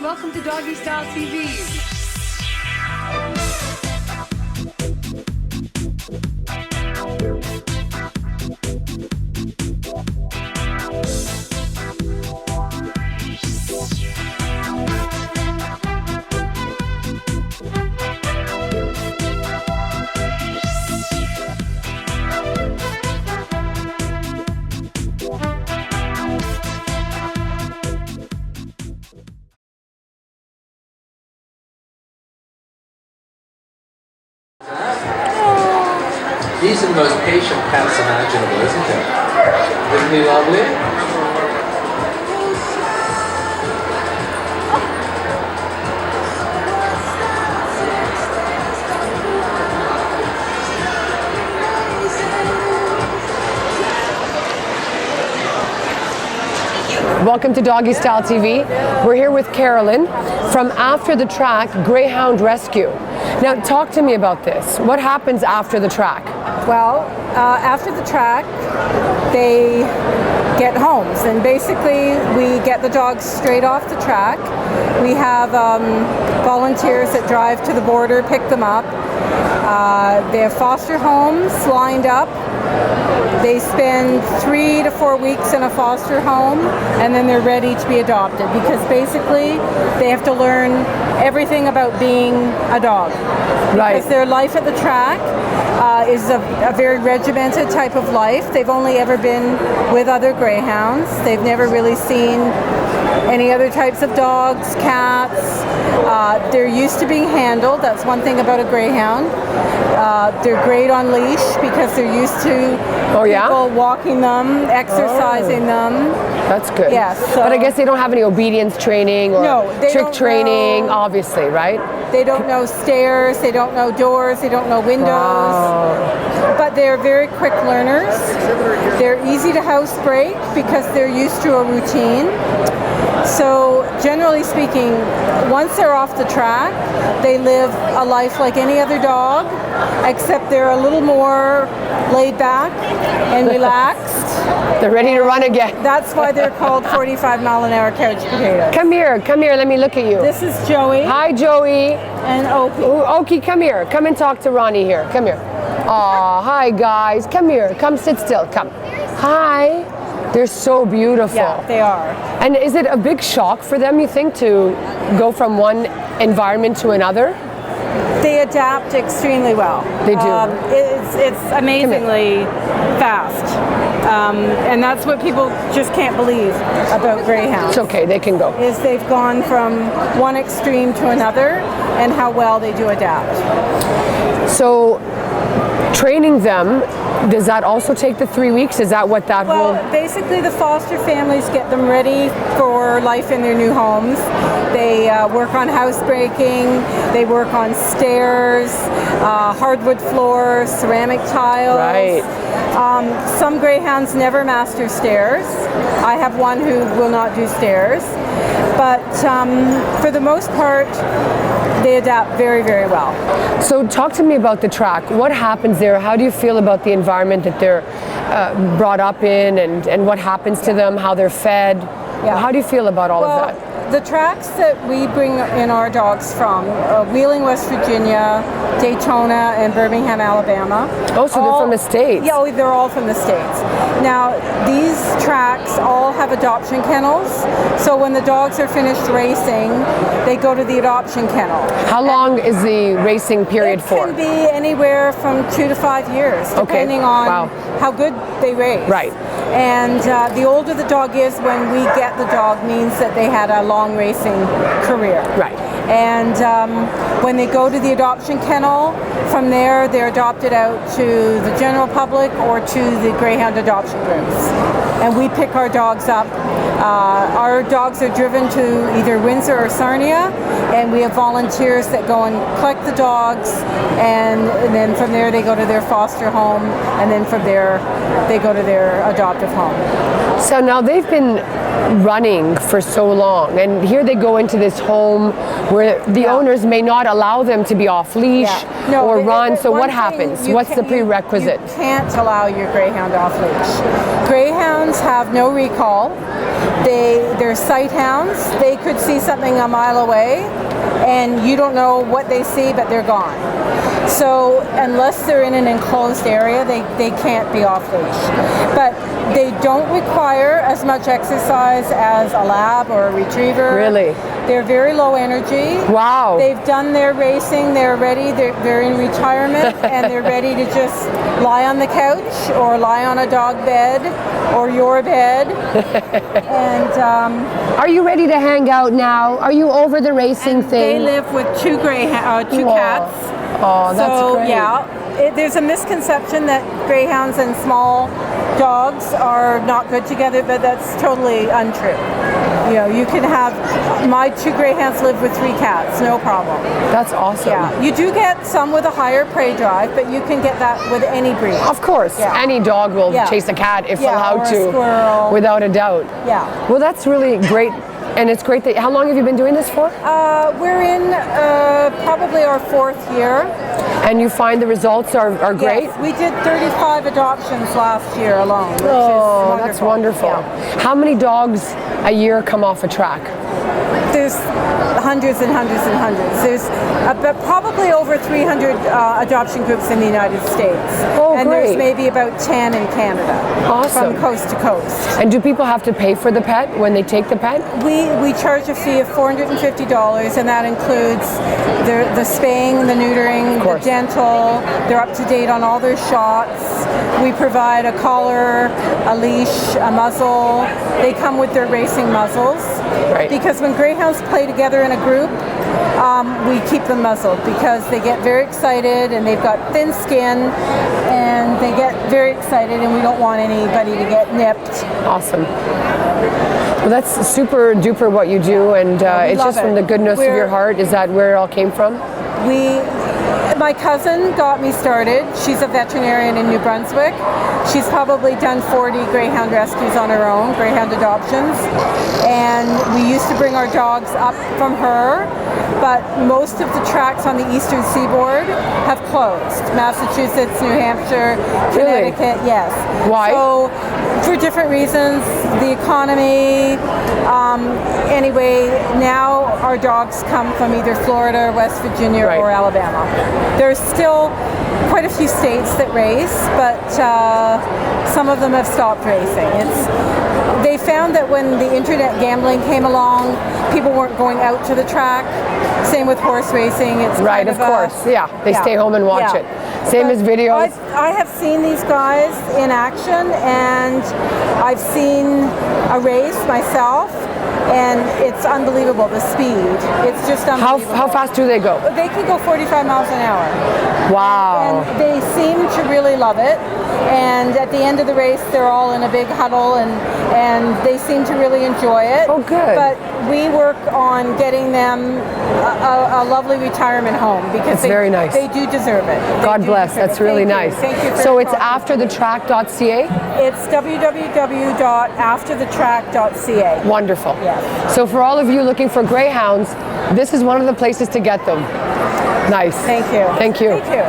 welcome to Doggy Style TV. He's the most patient cats imaginable, isn't he? Isn't he lovely? Welcome to Doggy Style TV. We're here with Carolyn from After the Track Greyhound Rescue. Now, talk to me about this. What happens after the track? Well, after the track, they get homes, and basically we get the dogs straight off the track. We have volunteers that drive to the border, pick them up. They have foster homes lined up. They spend 3 to 4 weeks in a foster home, and then they're ready to be adopted, because basically they have to learn everything about being a dog. Right. Because their life at the track is a very regimented type of life. They've only ever been with other greyhounds. They've never really seen any other types of dogs, cats. They're used to being handled. That's one thing about a greyhound. They're great on leash because they're used to people walking them, exercising them. That's good. Yes. So but I guess they don't have any obedience training or trick training, obviously, right? They don't know stairs, they don't know doors, they don't know windows. Wow. But they're very quick learners. They're easy to housebreak because they're used to a routine. So generally speaking, once they're off the track, they live a life like any other dog, except they're a little more laid back and relaxed. They're ready to run again. That's why they're called 45-mile-an-hour couch potatoes. Come here, let me look at you. This is Joey. Hi, Joey. And Opie. Ooh, Oki, come here. Come and talk to Ronnie here. Come here. Aw, hi, guys. Come here. Come sit still. Come. Hi. They're so beautiful. Yeah, they are. And is it a big shock for them, you think, to go from one environment to another? They adapt extremely well. They do. It's amazingly fast. And that's what people just can't believe about greyhounds. It's okay, they can go. Is they've gone from one extreme to another, and how well they do adapt. So, training them, does that also take the 3 weeks? Is that what that Well, basically the foster families get them ready for life in their new homes. They work on housebreaking, they work on stairs, hardwood floors, ceramic tiles. Right. Some greyhounds never master stairs. I have one who will not do stairs. But for the most part, they adapt very, very well. So talk to me about the track. What happens there? How do you feel about the environment that they're brought up in, and what happens to them, how they're fed? Yeah. How do you feel about all of that? The tracks that we bring in our dogs from Wheeling, West Virginia, Daytona, and Birmingham, Alabama. Oh, so they're from the States. Yeah, they're all from the States. Now, these tracks all have adoption kennels, so when the dogs are finished racing, they go to the adoption kennel. How long is the racing period for? It can be anywhere from 2 to 5 years, depending on how good they race. Right. And the older the dog is when we get the dog means that they had a long racing career. Right. And when they go to the adoption kennel, from there they're adopted out to the general public or to the greyhound adoption groups. And we pick our dogs up. Our dogs are driven to either Windsor or Sarnia, and we have volunteers that go and collect the dogs, and then from there they go to their foster home, and then from there they go to their adoptive home. So now they've been running for so long, and here they go into this home where the owners may not allow them to be off leash or run. So what happens? What's the prerequisite? You can't allow your greyhound off leash. Greyhounds have no recall. They're sight hounds. They could see something a mile away, and you don't know what they see, but they're gone. So unless they're in an enclosed area, they can't be off leash. But they don't require as much exercise as a lab or a retriever. Really? They're very low energy. Wow. They've done their racing, they're ready, they're in retirement, and they're ready to just lie on the couch or lie on a dog bed or your bed. And are you ready to hang out now? Are you over the racing thing? they live with two cats. Oh, that's so, great. yeah, there's a misconception that greyhounds and small dogs are not good together, but that's totally untrue. You know, you can have, my two greyhounds live with 3 cats, no problem. That's awesome. Yeah, you do get some with a higher prey drive, but you can get that with any breed. Of course, Yeah. any dog will Yeah. chase a cat if Yeah, allowed or a to, squirrel. without a doubt. Yeah. Well, that's really great, and it's great that. How long have you been doing this for? We're in probably our 4th year. And you find the results are great. Yes, we did 35 adoptions last year alone, which is wonderful. That's wonderful. Yeah. How many dogs a year come off a track? There's hundreds and hundreds and hundreds. There's probably over 300 adoption groups in the United States. Oh, and great. there's maybe about 10 in Canada. Awesome. From coast to coast. And do people have to pay for the pet when they take the pet? We charge a fee of $450, and that includes the spaying, the neutering, the dental. They're up to date on all their shots. We provide a collar, a leash, a muzzle. They come with their racing muzzles. Right. Because when greyhounds play together in a group, we keep them muzzled because they get very excited and they've got thin skin and they get very excited, and we don't want anybody to get nipped. Awesome. Well, that's super duper what you do, and it's just from the goodness of your heart. Is that where it all came from? My cousin got me started. She's a veterinarian in New Brunswick. She's probably done 40 greyhound rescues on her own, greyhound adoptions. And we used to bring our dogs up from her, but most of the tracks on the eastern seaboard have closed. Massachusetts, New Hampshire, Connecticut, yes. Why? So, for different reasons, the economy. Anyway, now our dogs come from either Florida, West Virginia, or Alabama. There's still quite a few states that race, but some of them have stopped racing. They found that when the internet gambling came along, people weren't going out to the track. Same with horse racing. It's right, of course. They stay home and watch it. Same as videos. I have seen these guys in action, and I've seen a race myself, and it's unbelievable, the speed. It's just unbelievable. How fast do they go? They can go 45 miles an hour. Wow. And they seem to really love it. And at the end of the race, they're all in a big huddle, and they seem to really enjoy it. Oh, good. But we work on getting them a lovely retirement home because very nice. They do deserve it. God bless. That's really nice. Thank you. So it's afterthetrack.ca? It's www.afterthetrack.ca. Wonderful. Yes. So for all of you looking for greyhounds, this is one of the places to get them. Nice. Thank you. Thank you. Thank you.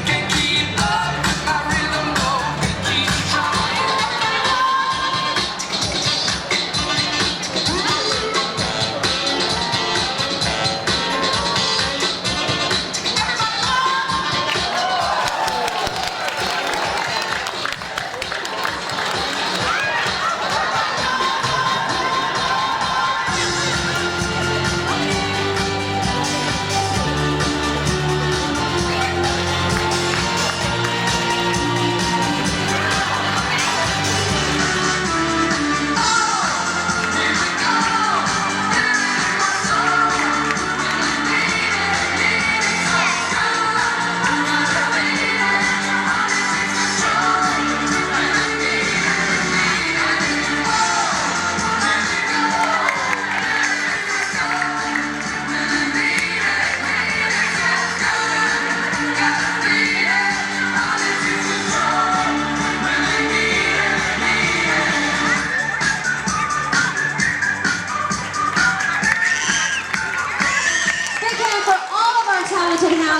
Can't keep up with my rhythm, no, it keeps trying.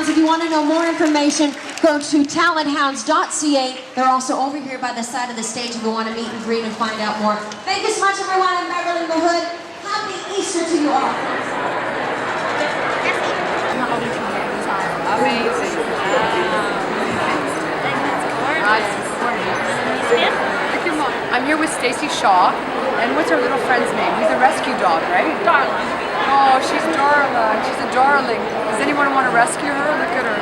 Hounds. If you want to know more information, go to talenthounds.ca. They're also over here by the side of the stage if you want to meet and greet and find out more. Thank you so much, everyone. I'm Beverly Mahood. Happy Easter to you all. Amazing. I'm here with Stacy Shaw, and what's her little friend's name? He's a rescue dog, right? Darling. Oh, she's Darla. She's a darling. Does anyone want to rescue her? Look at her.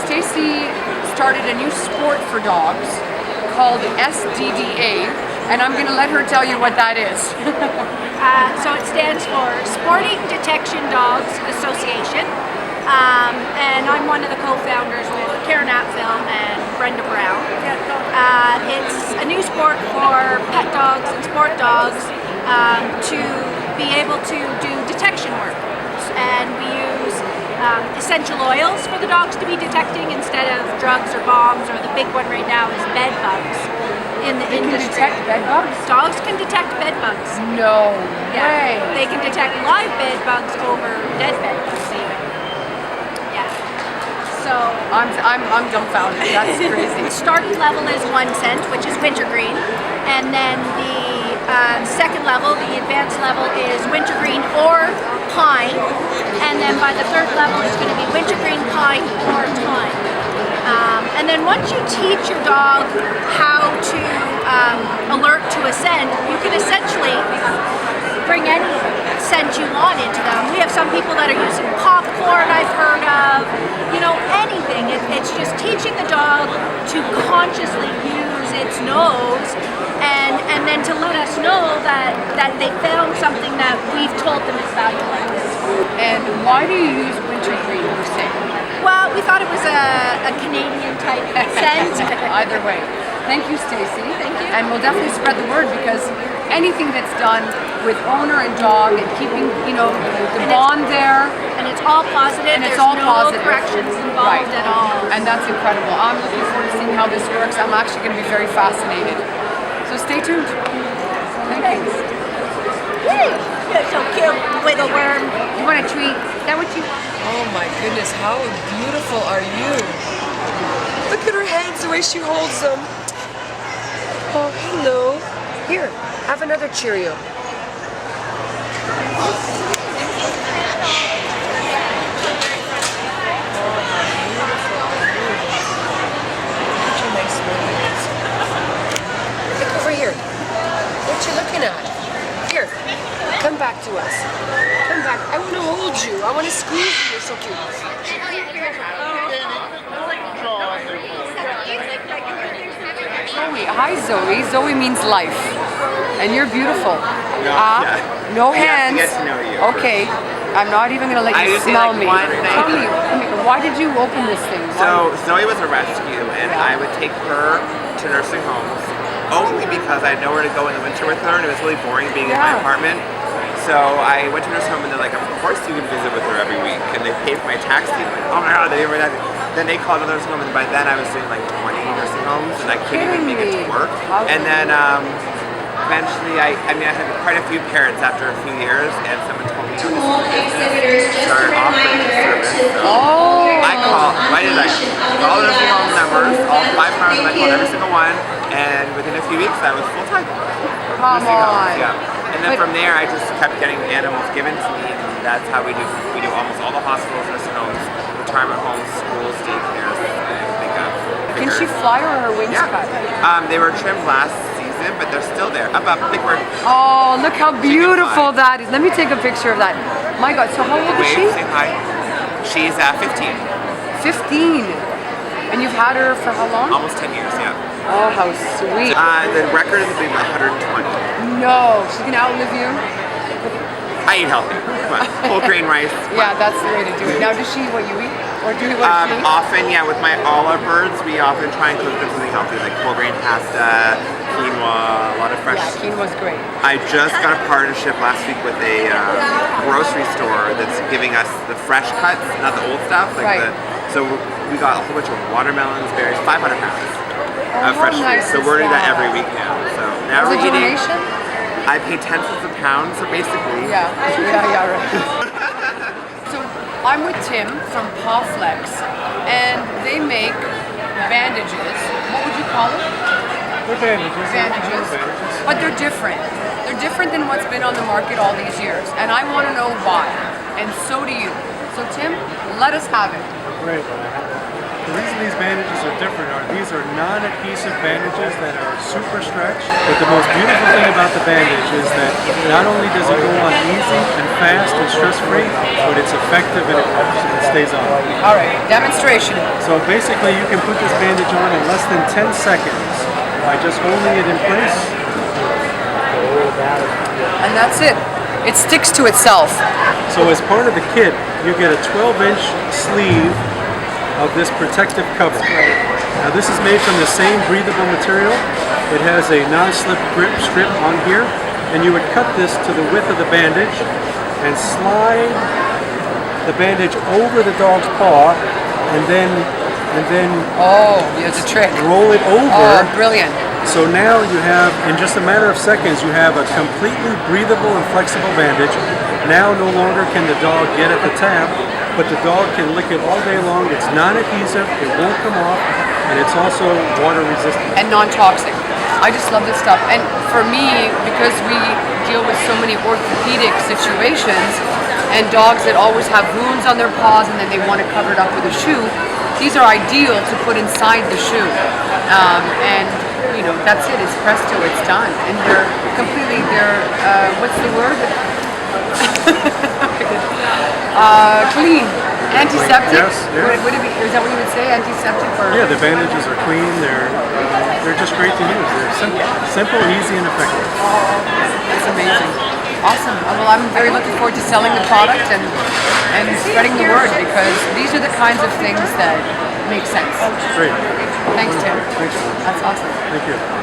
Stacy started a new sport for dogs called SDDA, and I'm going to let her tell you what that is. So it stands for Sporting Detection Dogs Association. And I'm one of the co-founders with Karen Atfill and Brenda Brown. It's a new sport for pet dogs and sport dogs to be able to do detection work. And we use essential oils for the dogs to be detecting instead of drugs or bombs, or the big one right now is bed bugs. In the industry. Can detect bed bugs? Dogs can detect bed bugs. No Yeah, way. they can detect live bed bugs over dead bed bugs even. Yeah. So I'm dumbfounded. That's crazy. the starting level is 1 cent, which is wintergreen, and then the second level, the advanced level, is wintergreen or pine, and then by the third level it's going to be wintergreen, pine, or thyme. And then once you teach your dog how to alert to a scent, you can essentially bring any scent you want into them. We have some people that are using popcorn, I've heard of, anything. It's just teaching the dog to consciously use its nose and then to let us know that they found something that we've told them is valuable. And why do you use wintergreen, you say? Well, we thought it was a Canadian type scent. Either way. Thank you, Stacy. Thank you. And we'll definitely spread the word, because anything that's done with owner and dog and keeping, the bond there. And it's all positive. And it's There's all no positive. corrections involved at all. And that's incredible. I'm looking forward to seeing how this works. I'm actually going to be very fascinated. So stay tuned. Thank you. You're so cute, wiggle worm. You want a treat? Is that what you want? Oh my goodness, how beautiful are you? Look at her hands, the way she holds them. Oh, hello. Here, have another Cheerio. Look over here. What you looking at? Here, come back to us. Come back. I want to hold you. I want to squeeze you. You're so cute. Zoe. Hi, Zoe. Zoe means life. And you're beautiful. No, yeah. No I have hands. to get to know you Okay. I'm not even going to let I you would say, smell like, me. one thing. Tell me, why did you open this thing? So Zoe was a rescue, and I would take her to nursing homes only because I had nowhere to go in the winter with her, and it was really boring being in my apartment. So I went to a nursing home, and they're like, "Of course you can visit with her every week," and they paid for my taxi. I'm like, "Oh my god, they didn't that." Then they called another nursing home, and by then I was doing like 20 nursing homes, and I couldn't even make it to work. And then eventually, I had quite a few parents after a few years, and someone told me to start offering this service. So why did I call the nursing home numbers, all 500 of them, I called every single one, and within a few weeks I was full time. Come on. Yeah. And then from there I just kept getting animals given to me, and that's how we do almost all the hospitals, nursing homes, retirement homes, schools, daycares, I think of. Can she fly, or her wings cut? They were trimmed last season, but they're still there. Up, big bird. Oh, look how beautiful that is. Let me take a picture of that. My God, so how old is she? Say hi. She's 15. 15. And you've had her for how long? Almost 10 years, yeah. Oh, how sweet. The record is being 120. No, she's gonna outlive you? I eat healthy. Come on. Whole grain rice. Yeah, that's the way to do it. Now, does she eat what you eat? Or do you what she eats? Often, yeah, with all our birds, we often try and cook them something healthy, like whole grain pasta, quinoa, a lot of fresh. Yeah, quinoa's great. I just got a partnership last week with a grocery store that's giving us the fresh cuts, not the old stuff. So we got a whole bunch of watermelons, berries, 500 pounds of fresh nice food. So is we're doing that that? every week now. So now Is we're it eating. donation? I pay 10 cents a pound, so basically. Yeah, right. So I'm with Tim from Pawflex, and they make bandages. What would you call them? They're bandages. Bandages. But they're different. They're different than what's been on the market all these years, and I want to know why. And so do you. So Tim, let us have it. Great. The reason these bandages are different are these are non-adhesive bandages that are super stretch. But the most beautiful thing about the bandage is that not only does it go on easy and fast and stress-free, but it's effective and it works and it stays on. All right, demonstration. So basically you can put this bandage on in less than 10 seconds by just holding it in place. And that's it. It sticks to itself. So as part of the kit, you get a 12-inch sleeve of this protective cover. Now this is made from the same breathable material. It has a non-slip grip strip on here, and you would cut this to the width of the bandage and slide the bandage over the dog's paw, and then Oh, it's a trick. roll it over. Oh, brilliant. So now you have, in just a matter of seconds, you have a completely breathable and flexible bandage. Now no longer can the dog get at the tab, but the dog can lick it all day long. It's non-adhesive, it won't come off, and it's also water resistant. And non-toxic. I just love this stuff. And for me, because we deal with so many orthopedic situations and dogs that always have wounds on their paws and then they want to cover it up with a shoe, these are ideal to put inside the shoe. And you know, that's it, it's presto, it's done. And they're completely, what's the word? Clean. Antiseptic? Yes, yeah. Would it be, is that what you would say? Antiseptic? Or? Yeah, the bandages are clean. They're just great to use. They're simple, easy, and effective. That's amazing. Awesome. Well, I'm very looking forward to selling the product and spreading the word, because these are the kinds of things that make sense. Great. Thanks, Tim. Thanks. That's awesome. Thank you.